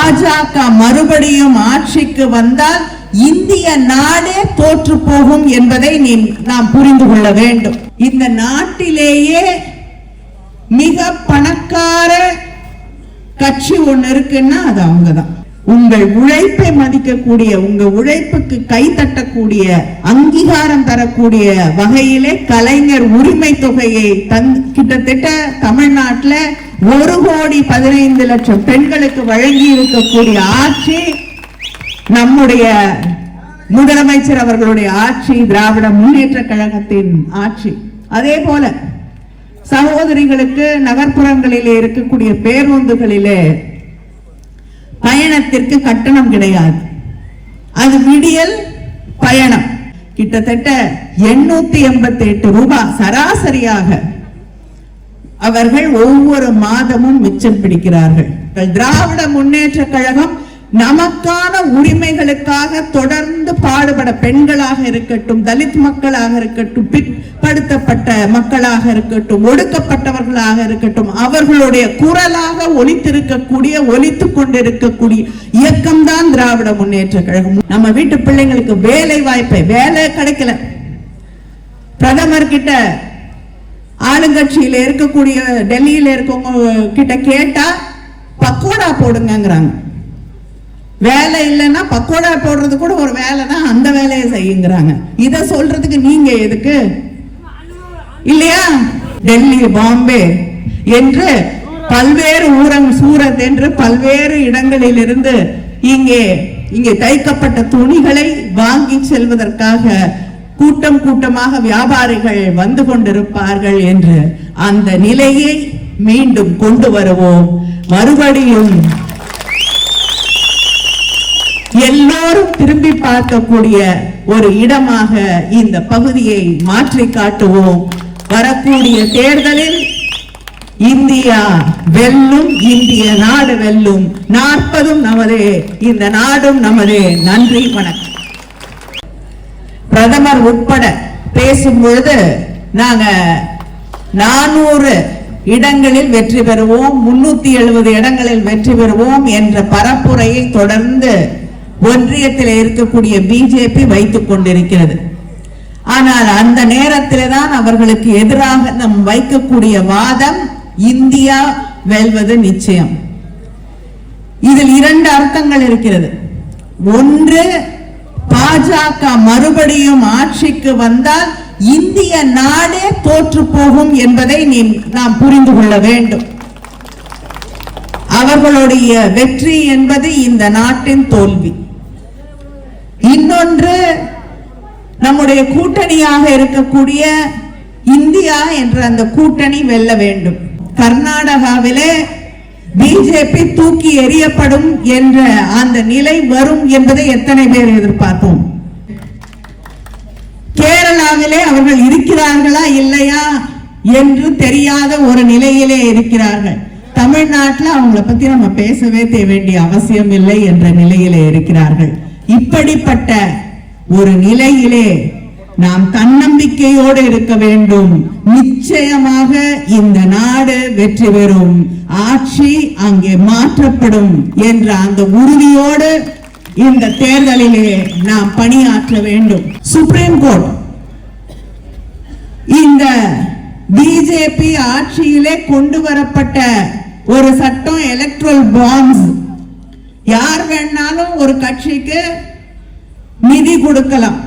பாஜக மறுபடியும் ஆட்சிக்கு வந்தால் இந்திய நாடே தோற்று போகும் என்பதை நாம் புரிந்து கொள்ள வேண்டும். இந்த நாட்டிலேயே மிக பணக்கார கட்சி ஒண்ணு இருக்குன்னா அது அவங்கதான். உங்கள் உழைப்பை மதிக்கக்கூடிய, உங்க உழைப்புக்கு கை தட்டக்கூடிய, அங்கீகாரம் தரக்கூடிய வகையிலே கலைஞர் உரிமை தொகையை கிட்டத்தட்ட தமிழ்நாட்டில் 1,15,00,000 பெண்களுக்கு வழங்கி இருக்கக்கூடிய ஆட்சி நம்முடைய முதலமைச்சர் அவர்களுடைய ஆட்சி, திராவிட முன்னேற்ற கழகத்தின் ஆட்சி. அதே போல சகோதரிகளுக்கு நகர்ப்புறங்களிலே இருக்கக்கூடிய பேருந்துகளிலே பயணத்திற்கு கட்டணம் கிடையாது. அது விடியல் பயணம். கிட்டத்தட்ட 888 ரூபாய் சராசரியாக அவர்கள் ஒவ்வொரு மாதமும் மிச்சம் பிடிக்கிறார்கள். திராவிட முன்னேற்ற கழகம் நமக்கான உரிமைகளுக்காக தொடர்ந்து பாடுபட, பெண்களாக இருக்கட்டும், தலித் மக்களாக இருக்கட்டும், பிற்படுத்தப்பட்ட மக்களாக இருக்கட்டும், ஒடுக்கப்பட்டவர்களாக இருக்கட்டும், அவர்களுடைய குரலாக ஒலித்துக் கொண்டிருக்கக்கூடிய இயக்கம்தான் திராவிட முன்னேற்ற கழகம். நம்ம வீட்டு பிள்ளைங்களுக்கு வேலை வாய்ப்பை, வேலை கிடைக்கல, பிரதமர் கிட்ட, ஆளுங்கட்சியில இருக்கக்கூடிய டெல்லியில இருக்கவங்க கிட்ட கேட்டா பக்கோடா போடுங்கிறாங்க. வேலை இல்லைன்னா பக்கோடா போடுறது கூட ஒரு வேலை தான், அந்த வேலையை செய்யுங்கிறாங்க. இத சொல்றதுக்கு நீங்க எதுக்கு இல்லையா? டெல்லி, பாம்பே என்று பல்வேறு சூரத் என்று பல்வேறு இடங்களில் இருந்து இங்கே தைக்கப்பட்ட துணிகளை வாங்கி செல்வதற்காக கூட்டம் கூட்டமாக வியாபாரிகள் வந்து கொண்டிருப்பார்கள் என்று அந்த நிலையை மீண்டும் கொண்டு வருவோம். மறுபடியும் எல்லோரும் திரும்பி பார்க்கக்கூடிய ஒரு இடமாக இந்த பகுதியை மாற்றி காட்டுவோம். வரக்கூடிய தேர்தலில் இந்தியா வெல்லும், இந்திய நாடு வெல்லும். 40 நமதே, இந்த நாடும் நமதே. நன்றி, வணக்கம். பிரதமர் உட்பட பேசும் பொழுது நாங்க 400 இடங்களில் வெற்றி பெறுவோம், 370 இடங்களில் வெற்றி பெறுவோம் என்ற பரப்புரையை தொடர்ந்து ஒன்றியத்தில் இருக்கக்கூடிய பிஜேபி வைத்துக் கொண்டிருக்கிறது. ஆனால் அந்த நேரத்தில் தான் அவர்களுக்கு எதிராக நாம் வைக்கக்கூடிய வாதம் இந்தியா வெல்வது நிச்சயம். இதில் 2 அர்த்தங்கள் இருக்கிறது. ஒன்று, பாஜக மறுபடியும் ஆட்சிக்கு வந்தால் இந்திய நாடே தோற்று போகும் என்பதை நாம் புரிந்து கொள்ள வேண்டும். அவர்களுடைய வெற்றி என்பது இந்த நாட்டின் தோல்வி. இன்னொன்று, நம்முடைய கூட்டணியாக இருக்கக்கூடிய இந்தியா என்ற அந்த கூட்டணி வெல்ல வேண்டும். கர்நாடகாவிலே பிஜேபி தூக்கி எறியப்படும் என்ற அந்த நிலை வரும் என்பதை எத்தனை பேர் எதிர்பார்த்தோம்? கேரளாவிலே அவர்கள் இருக்கிறார்களா இல்லையா என்று தெரியாத ஒரு நிலையிலே இருக்கிறார்கள். தமிழ்நாட்டில் அவங்களை பத்தி நம்ம பேசவே வேண்டிய அவசியம் இல்லை என்ற நிலையிலே இருக்கிறார்கள். இப்படிப்பட்ட ஒரு நிலையிலே நாம் தன்னம்பிக்கையோடு இருக்க வேண்டும். நிச்சயமாக இந்த நாடு வெற்றி பெறும், ஆட்சி அங்கே மாற்றப்படும் என்ற அந்த உறுதியோடு இந்த தேர்தலிலே நாம் பணியாற்ற வேண்டும். சுப்ரீம் கோர்ட் இந்த பிஜேபி ஆட்சியிலே கொண்டு வரப்பட்ட ஒரு சட்டம், எலக்ட்ரல் பாண்ட்ஸ். யார் வேணாலும் ஒரு கட்சிக்கு நிதி கொடுக்கலாம்,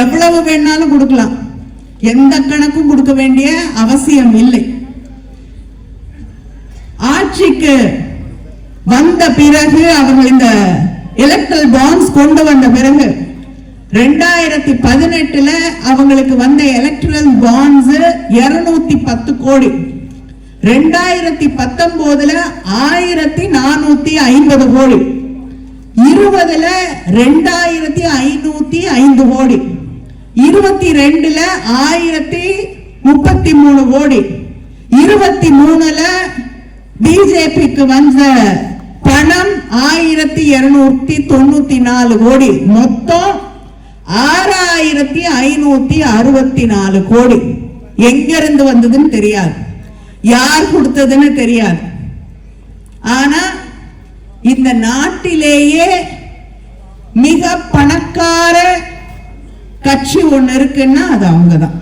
எவ்வளவு வேணாலும் கொடுக்கலாம், எந்த கணக்கும் கொடுக்க வேண்டிய அவசியம் இல்லை. ஆட்சிக்கு வந்த பிறகு அவர்கள் இந்த எலக்ட்ரல் பாண்ட்ஸ் கொண்டு வந்த பிறகு 2018 அவங்களுக்கு வந்த எலக்ட்ரல் பாண்ட்ஸ் 210 கோடி, 2019 1450 கோடி, 20 2505 கோடி, 22 1033 கோடி, 23 பிஜேபிக்கு வந்த பணம் 1294 கோடி, மொத்தம் 6564 கோடி. எங்கிருந்து வந்ததுன்னு தெரியாது, யார் கொடுத்ததுன்னு தெரியாது. ஆனா இந்த நாட்டிலேயே மிக பணக்கார கட்சி ஒண்ணு இருக்குன்னா அது அவங்கதான்.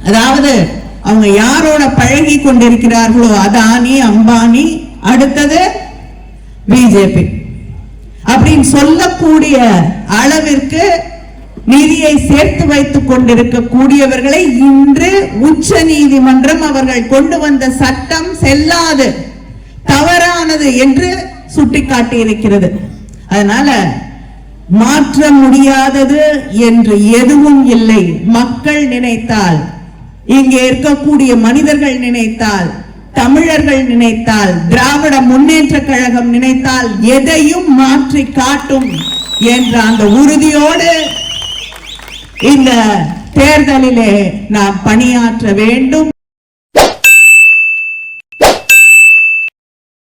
அதாவது அவங்க யாரோட பழகி கொண்டிருக்கிறார்களோ, அதானி, அம்பானி, அடுத்தது பிஜேபி அப்படின்னு சொல்லக்கூடிய அளவிற்கு நிதியை சேர்த்து வைத்துக் கொண்டிருக்கக்கூடியவர்களை இன்று உச்ச நீதிமன்றம் அவர்கள் கொண்டு வந்த சட்டம் செல்லாது, தவறானது என்று சுட்டிக்காட்டி இருக்கிறது. அதனால மாற்ற முடியாதது என்று எதுவும் இல்லை. மக்கள் நினைத்தால், இங்கே இருக்கக்கூடிய மனிதர்கள் நினைத்தால், தமிழர்கள் நினைத்தால், திராவிட முன்னேற்ற கழகம் நினைத்தால் எதையும் மாற்றி காட்டும் என்ற அந்த உறுதியோடு இந்த தேர்தலிலே நாம் பணியாற்ற வேண்டும்.